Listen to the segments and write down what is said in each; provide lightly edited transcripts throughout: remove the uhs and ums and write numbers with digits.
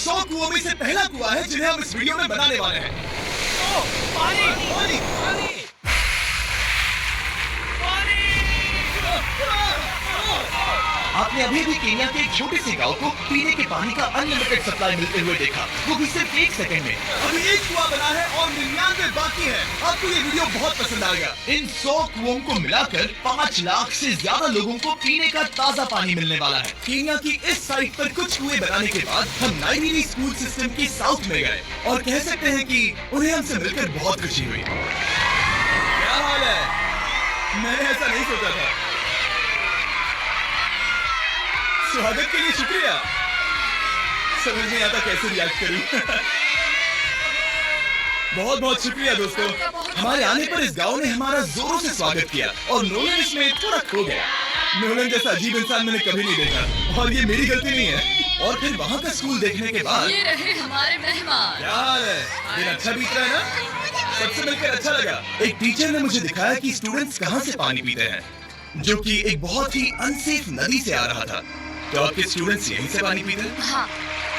100 कुओं में से पहला कुआं है जिन्हें हम इस वीडियो में बनाने वाले हैं। पानी पानी पानी आपने अभी भी केन्या के एक छोटे से गांव को पीने के पानी का अनलिमिटेड सप्लाई मिलते हुए देखा, वो भी सिर्फ 1 सेकंड में। अभी एक कुआं बना है और 99 बाकी है। आपको ये वीडियो बहुत पसंद आएगा। इन 100 कुओं को मिलाकर 5 लाख से ज्यादा लोगों को पीने का ताजा पानी मिलने वाला है। केन्या की इस साइट पर कुछ कुएं बनाने के बाद हम नाइजीरिया स्कूल सिस्टम के साउथ में गए और कह सकते हैं कि उन्हें हमसे मिलकर बहुत खुशी हुई। क्या हाल है? मैंने ऐसा नहीं सोचा था। स्वागत के लिए शुक्रिया। समझ नहीं आता कैसे रिएक्ट करूं। बहुत बहुत शुक्रिया दोस्तों। हमारे आने पर इस गांव ने हमारा जोरों से स्वागत किया और नोलन इसमें थोड़ा खो गया। नोलन जैसा अजीब इंसान मैंने कभी नहीं देखा और ये मेरी गलती नहीं है। और फिर वहाँ का स्कूल देखने के बाद ये रहे हमारे मेहमान। क्या हाल है? दिन अच्छा बीत रहा है ना? सबसे मिलकर अच्छा लगा। एक टीचर ने मुझे दिखाया कि स्टूडेंट्स कहाँ से पानी पीते हैं, जो कि एक बहुत ही अनसेफ नदी से आ रहा था। तो आपके स्टूडेंट्स यहीं से पानी पीते हैं? हाँ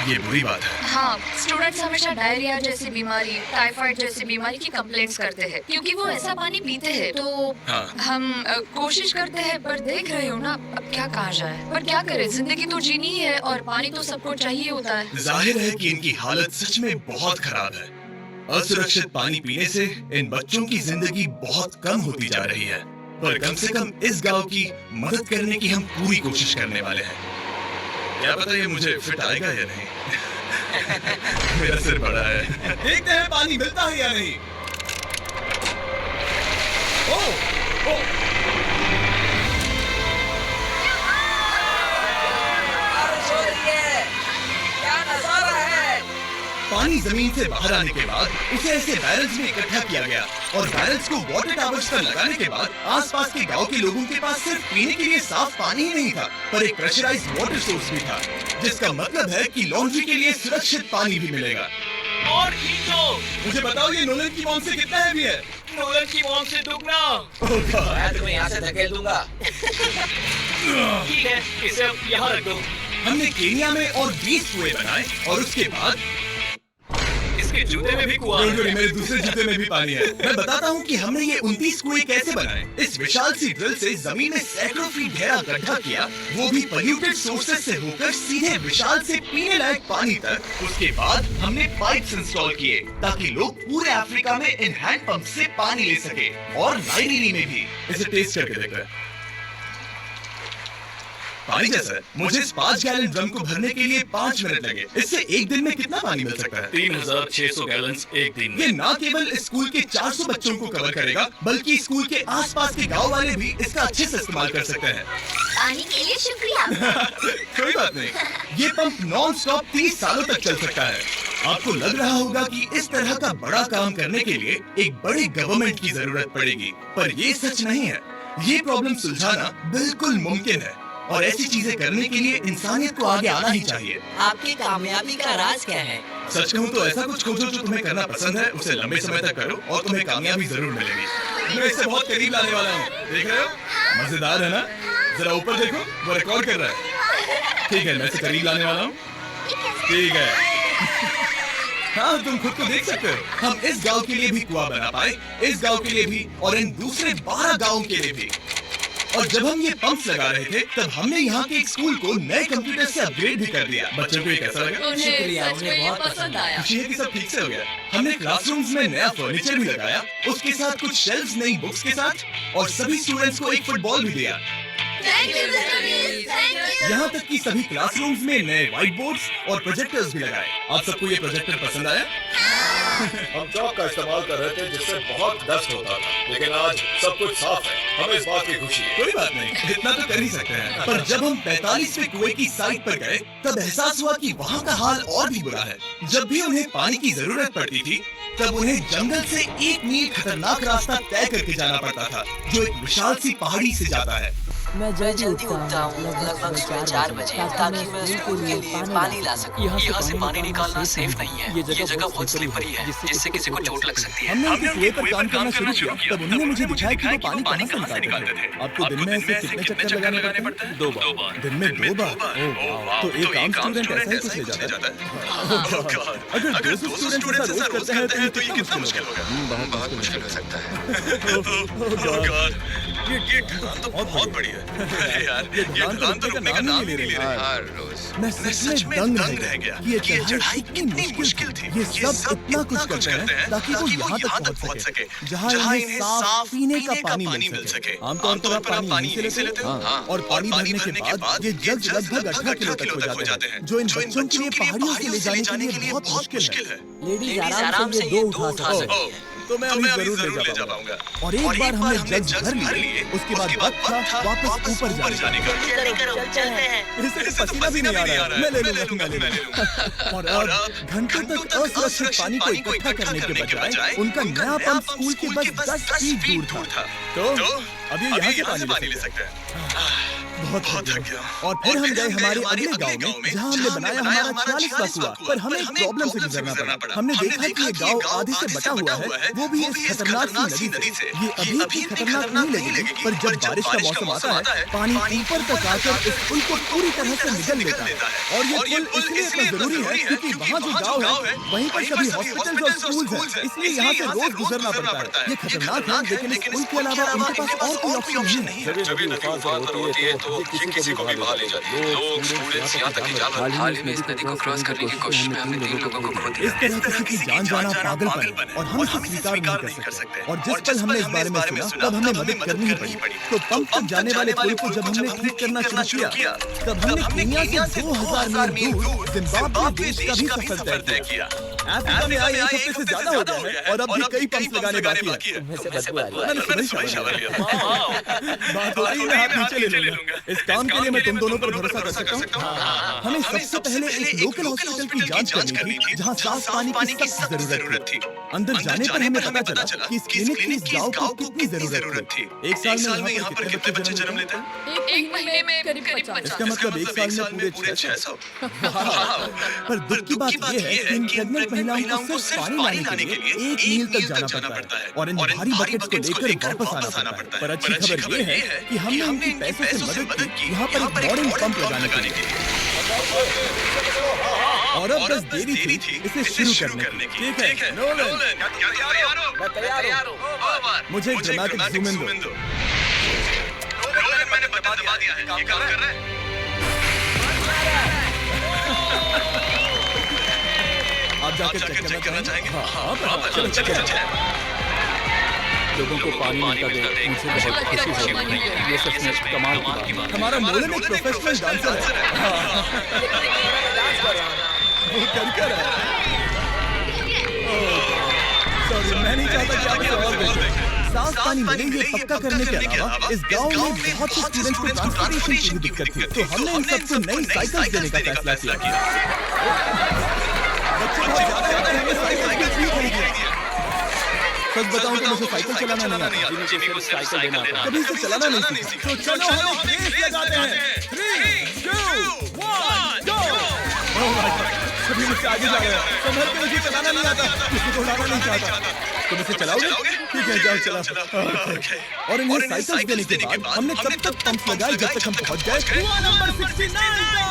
ये बुरी बात है। हाँ, स्टूडेंट्स हमेशा डायरिया जैसी बीमारी, टाइफाइड जैसी बीमारी की कंप्लेंट्स करते हैं क्योंकि वो ऐसा पानी पीते हैं। तो हाँ। हम कोशिश करते हैं, पर देख रहे हो ना, अब क्या कहा जाए। पर क्या करें, जिंदगी तो जीनी ही है और पानी तो सबको चाहिए होता है। जाहिर है कि इनकी हालत सच में बहुत खराब है। असुरक्षित पानी पीने से इन बच्चों की जिंदगी बहुत कम होती जा रही है, पर कम से कम इस गांव की मदद करने की हम पूरी कोशिश करने वाले हैं। क्या पता ये मुझे फिट आएगा या नहीं। मेरा सिर बड़ा है। देखते हैं पानी मिलता है या नहीं। ओ, ओ। पानी जमीन से बाहर आने के बाद उसे ऐसे बैरल्स में इकट्ठा किया गया और बैरल्स को वाटर टावर्स पर लगाने के बाद आसपास के गांव के लोगों के पास सिर्फ पीने के लिए साफ पानी ही नहीं था, पर एक प्रेशराइज्ड वाटर सोर्स भी था, जिसका मतलब है कि लॉन्ड्री के लिए सुरक्षित पानी भी मिलेगा। और खींचो। मुझे बताओ ये नोलन की मॉम से कितना हैवी है? नोलन की मॉम से दुगना। मैं तुम्हें यहाँ से धकेल दूंगा। ठीक है, इसे अब यहाँ रख दो। हमने केन्या में और 20 कुएं बनाए और उसके बाद इसके जूते में भी कुआं है। मेरे दूसरे जूते में भी पानी है। मैं बताता हूँ कि हमने ये 29 कुएं कैसे बनाए। इस विशाल सी ड्रिल से जमीन में सैकड़ों फीट गहरा गड्ढा किया, वो भी पोल्यूटेड सोर्सेज से होकर सीधे विशाल से पीने लायक पानी तक। उसके बाद हमने पाइप्स इंस्टॉल किए ताकि लोग पूरे अफ्रीका में इन हैंड पंप से पानी ले सके और नाइजीरिया में भी। इसे टेस्ट करके देख रहे हैं। पानी जैसा है। मुझे इस 5 गैलन ड्रम को भरने के लिए 5 मिनट लगे। इससे एक दिन में कितना पानी मिल सकता है? 3600 गैलन्स एक दिन में। ये न केवल स्कूल के 400 बच्चों को कवर करेगा, बल्कि स्कूल के आसपास के गांव वाले भी इसका अच्छे से इस्तेमाल कर सकते हैं। पानी के लिए शुक्रिया। कोई बात नहीं। ये पंप नॉन स्टॉप 30 सालों तक चल सकता है। आपको लग रहा होगा कि इस तरह का बड़ा काम करने के लिए एक बड़ी गवर्नमेंट की जरूरत पड़ेगी, पर ये सच नहीं है। ये प्रॉब्लम सुलझाना बिल्कुल मुमकिन है और ऐसी चीजें करने के लिए इंसानियत को आगे आना ही चाहिए। आपकी कामयाबी का राज क्या है? सच कहूँ तो ऐसा कुछ खोजो जो तुम्हें करना पसंद है, उसे लंबे समय तक करो और तुम्हें कामयाबी जरूर मिलेगी। मैं इससे बहुत करीब लाने वाला हूँ, देख रहे हो? मजेदार है ना? जरा ऊपर देखो, वो रिकॉर्ड कर रहा है। ठीक है, मैं इसे करीब लाने वाला हूँ। ठीक है। हाँ, तुम खुद को देख सकते हो। हम इस गांव के लिए भी कुआं बना पाए, इस गांव के लिए भी और इन दूसरे 12 गांवों के लिए भी। और जब हम ये पंप्स लगा रहे थे, तब हमने यहाँ के एक स्कूल को नए कंप्यूटर से अपग्रेड भी कर दिया। बच्चों को ये कैसा लगा? उन्हें शुक्रिया, सच में उन्हें ये बहुत पसंद आया। खुशी है कि सब ठीक से हो गया। हमने क्लासरूम्स में नया फर्नीचर भी लगाया, उसके साथ कुछ शेल्फ्स नई बुक्स के साथ, और सभी स्टूडेंट्स को एक फुटबॉल भी दिया। थैंक यू मिस्टर बीस, थैंक यू। यहाँ तक कि सभी क्लासरूम्स में नए व्हाइट बोर्ड्स और प्रोजेक्टर्स भी लगाए। आप सबको ये प्रोजेक्टर पसंद आया? हम चौक का इस्तेमाल कर रहे थे जिससे बहुत डस्ट होता था, लेकिन आज सब कुछ साफ है। हमें इस बात की खुशी है। कोई बात नहीं, इतना तो कर ही सकते हैं। पर जब हम 45वें कुएं की साइट पर गए, तब एहसास हुआ कि वहाँ का हाल और भी बुरा है। जब भी उन्हें पानी की जरूरत पड़ती थी, तब उन्हें जंगल से 1 मील खतरनाक रास्ता तय करके जाना पड़ता था, जो एक विशाल सी पहाड़ी से जाता है। मैं जल्दी उठता हूँ लगभग सुबह 4 बजे ताकि मैं स्कूल के लिए पानी ला सकूँ। यहाँ से पानी निकालना सेफ नहीं है। ये जगह बहुत स्लिपरी है जिससे किसी को चोट लग सकती है। हमने उनके कुएं पर काम करना शुरू किया तब उन्होंने मुझे दिखाया कि वो पानी कहाँ से निकालते थे। आपको दिन में ऐसे कितने चक्कर लगाने पड़ते हैं? 2 बार। दिन में 2 बार? ओह, तो एक आम स्टूडेंट ऐसा ही कुछ ले जाता है। अगर 200 स्टूडेंट ऐसा रोज करते हैं तो ये कितना मुश्किल होगा? बहुत मुश्किल हो सकता है। ये ढलान तो बहुत बड़ी है यार। ये ढलान तो रुकने का नाम ही नहीं ले रही। हर रोज मैं सच में दंग रह गया कि ये चढ़ाई कितनी मुश्किल थी। ये सब इतना कुछ करते हैं ताकि वो यहाँ तक पहुँच सके जहाँ इन्हें साफ पीने का पानी मिल सके। आमतौर पर आप पानी यहीं से लेते हैं और पानी भरने के बाद ये जग लगभग 18 किलो तक हो जाते हैं, जो इन बच्चों के लिए पहाड़ियों से ले जाने के लिए बहुत मुश्किल है। लेडीज आराम से ये 2 उठा सकते हैं। तो मैं अभी जरूर ले जा पाऊंगा। और एक बार हमने जग भर लिए, उसके बाद वक्त था वापस ऊपर जाने का। इससे पसीना भी नहीं आ रहा है। मैं ले लूंगा। और अब घंटों तक असुरक्षित पानी को इकट्ठा करने के बजाय उनका नया पंप स्कूल के बस 10 फीट दूर था। तो अब ये यहाँ से पानी ले सकते हैं। बहुत थक गया। और फिर हम गए हमारे अगले गांव में जहां हमने बनाया हमारा 40वां कुआं। पर हमें एक प्रॉब्लम से गुजरना पड़ा। हमने देखा कि ये गांव आधे से बटा हुआ है, वो भी इस खतरनाक सी नदी से। ये अभी भी खतरनाक नहीं लगेगी, पर जब बारिश का मौसम आता है पानी ऊपर तक आकर इस पुल को पूरी तरह से निगल लेता है। और ये पुल इसलिए इतना जरूरी है क्योंकि वहाँ जो गाँव है वहीं पर सभी हॉस्पिटल और स्कूल है, इसलिए यहाँ से रोज गुजरना पड़ता है। ये खतरनाक है, लेकिन इस पुल के अलावा उनके पास और कोई ऑप्शन नहीं है। जब नदी उफान पर होती है तो ये किसी को भी बहा ले जाती है। लोग स्टूडेंट्स यहाँ तक जा रहे हैं। हाल ही में इस नदी को क्रॉस करने की कोशिश में हमने 3 लोगों को खो दिया। इस तरह किसी की जान जाना पागलपन और हम इसे स्वीकार नहीं कर सकते। और जिस पल हमने इस बारे में सुना तब हमें मदद करनी ही पड़ी। तो पंप तक जाने वाले पुल को जब हमने ठीक करना शुरू किया तब हमने केन्या से 2000 मील दूर जिम्बाब्वे देश का भी सफर तय किया। अफ्रीका में आए 1 हफ्ते से ज्यादा हो गया है और अब भी कई पंप लगाने बाकी है। मैंने शावर लिया। बात हो रही है, हाथ नीचे ले लूंगा। इस काम के लिए मैं तुम दोनों पर भरोसा कर सकता हूँ। हमें सबसे पहले एक लोकल हॉस्पिटल की जांच करनी थी जहाँ साफ पानी की सख्त जरूरत थी। अंदर जाने पर हमें पता चला कि इस क्लिनिक की इस गांव को कितनी जरूरत थी। एक साल में यहाँ पर कितने बच्चे जन्म लेते हैं? 1 महीने में करीब 50। इसका मतलब 1 साल में पूरे 600। पर दुख की बात यह है कि इन प्रेग्नेंट महिलाओं को सिर्फ पानी लाने के लिए 1 मील तक जाना पड़ता है और इन भारी बकेट्स को लेकर वापस आना पड़ता है। पर अच्छी खबर यह है कि हमने उनकी पैसों से मदद की यहाँ पर एक मॉडर्न पंप लगाने के लिए। और अब बस देरी थी इसे शुरू करने की। ठीक है नोलन, मैं तैयार हूँ। मुझे एक ड्रामेटिक जूम इन दो। मैंने बटन दबा दिया है। ये काम कर रहा है। आप जाकर चेक करना चाहेंगे? हाँ, चलो। लोगों को पानी मिलता देख मुझे बहुत खुशी हो रही है। ये सच में कमाल की बात है। हमारा नोलन एक प्रोफेशनल डांसर है। वो कर है। सॉरी, मैं नहीं चाहता कि आप इसे और देखें। साफ पानी मिले ये पक्का करने के अलावा इस गांव में बहुत से स्टूडेंट्स को ट्रांसपोर्टेशन की भी दिक्कत थी, तो हमने इन सबको नई साइकिल देने का फैसला किया। सच बताऊं तो मुझे साइकिल चलाना नहीं आता। कभी इसे चलाना नहीं सीखा। तो चलो हम एक रेस लगाते हैं। 3, 2, 1 गो। ओह माय गॉड, सभी मुझसे आगे जा रहे हैं। संभल के मुझे चलाना नहीं आता, किसी को उड़ाना नहीं चाहता। तुम इसे चलाओगे? ठीक है, जाओ चलाओ। और इन्हें साइकिल देने के बाद हमने तब तक पंप लगाए जब तक हम पहुंच गए कुआं नंबर 69।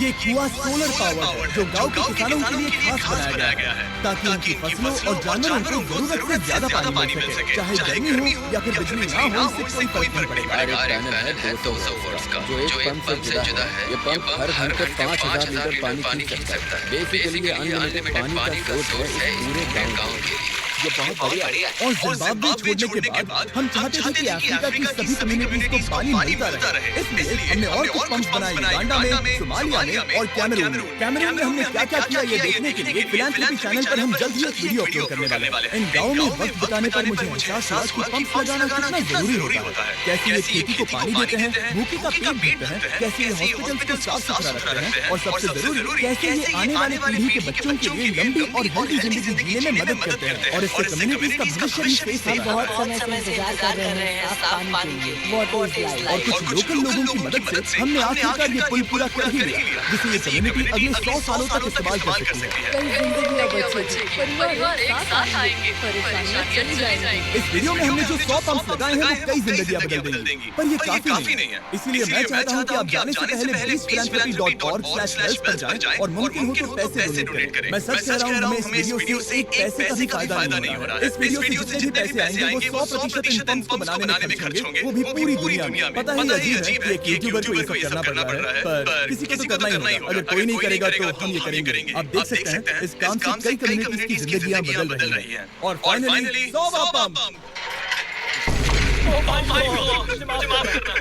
ये कुआं सोलर पावर है जो गांव के किसानों के लिए खास बनाया गया है ताकि उनकी फसलों और जानवरों को जरूरत से ज्यादा पानी मिल सके। चाहे गर्मी हो या फिर बिजली ना हो, इससे कोई फर्क नहीं पड़ेगा। पैनल है 200 वोल्ट का जो एक पंप से जुड़ा है। ये पंप हर घंटे 5000 लीटर पानी खींच सकता है। बेसिकली अनलिमिटेड पानी का सोर्स है पूरे गांव के लिए। ये बहुत बढ़िया है। और जिम्बाब्वे छोड़ने के बाद हम चाहते थे कि अफ्रीका की सभी कम्युनिटीज को पानी मिलता रहे, इसलिए हमने और कुछ पंप्स बनाए युगांडा में, सोमालिया में और कैमरून में। हमने क्या क्या किया ये देखने के लिए फिलैंथ्रोपी चैनल पर हम जल्द ही एक वीडियो अपलोड करने वाले हैं। इन गाँव में वक्त बिताने पर मुझे एहसास हुआ कि पंप लगाना कितना जरूरी होता है। कैसे ये खेती को पानी देते हैं, भूखे का पेट भरते हैं, कैसे ये हॉस्पिटल्स को साफ सुथरा रखते हैं और सबसे जरूरी कैसे ये आने वाली पीढ़ी के बच्चों के लिए लंबी और हेल्दी जिंदगी जीने में मदद करते हैं। और इस इससे कम्युनिटीज का भविष्य भी फेस हम होगा। बहुत समय से इंतजार कर रहे हैं साफ पानी के। What is और life? कुछ लोकल लोगों की मदद से हमने आखिरकार ये पुल पूरा कर ही लिया, जिसे ये कम्युनिटी अगले 100 सालों तक इस्तेमाल कर सकती है। कई जिंदगियां बचेगी, परिवार एक साथ आएंगे, परेशानियां चली जाएंगी। इस वीडियो में हमने जो 100 पंप लगाए हैं वो कई जिंदगियां बदल देंगी, पर ये काफी नहीं है। इसलिए मैं चाहता हूं कि आप जाने से पहले pleasephilanthropy.org/help पर जाएं और मुमकिन हो तो पैसे डोनेट करें। मैं सच कह रहा हूं, हमें इस वीडियो से एक पैसे का भी फायदा नहीं हो रहा है। इस वीडियो से जितने भी पैसे आएंगे वो 100% इन पंप्स को बनाने में खर्च होंगे, वो भी पूरी दुनिया में। पता है ये अजीब है कि एक यूट्यूबर को ये सब करना पड़ रहा है, पर किसी को तो करना ही होगा। अगर कोई नहीं करेगा तो हम ये करेंगे। आप देख सकते हैं इस काम से कई कम्युनिटीज की जिंदगियां बदल रही हैं। और फाइनली 100वां पंप। मुझे माफ करना।